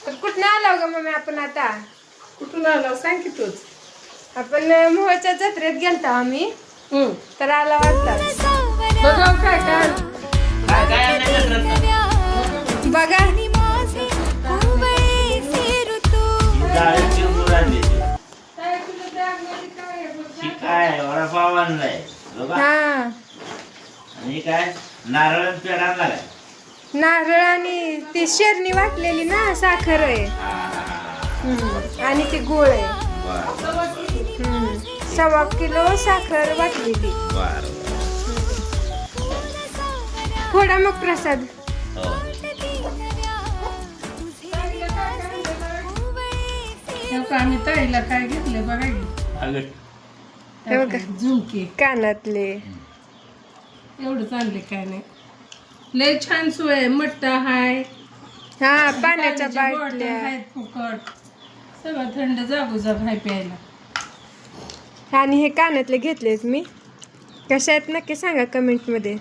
तर कुठून आलो ग मम्मी आपण आता? कुठून आलो सांग की तूच. आपण मोहच्या जत्रेत गेलतो आम्ही. तर आला वाटतं बघा काय काय बघा. काय वडापाव आणलाय हा, आणि काय नारळ पेढा आणलाय. नारळ आणि ती शेरणी वाटलेली ना, साखर आहे आणि ती गुळ आहे. 1.25 किलो साखर वाटलेली. थोडा मग प्रसाद. आम्ही ताईला काय घेतले बघा हे बघा, झुमके कानातले. एवढंच आणले काय नाही. लय छान सोय. मट्टा हाय, हा, पाण्याच्या बॉटल बाटल्या. आहेत फुकट. सगळं थंड जागोजाग हाय प्यायला. आणि हे कानातले घेतलेत मी. कशा आहेत नक्की सांगा कमेंट मध्ये.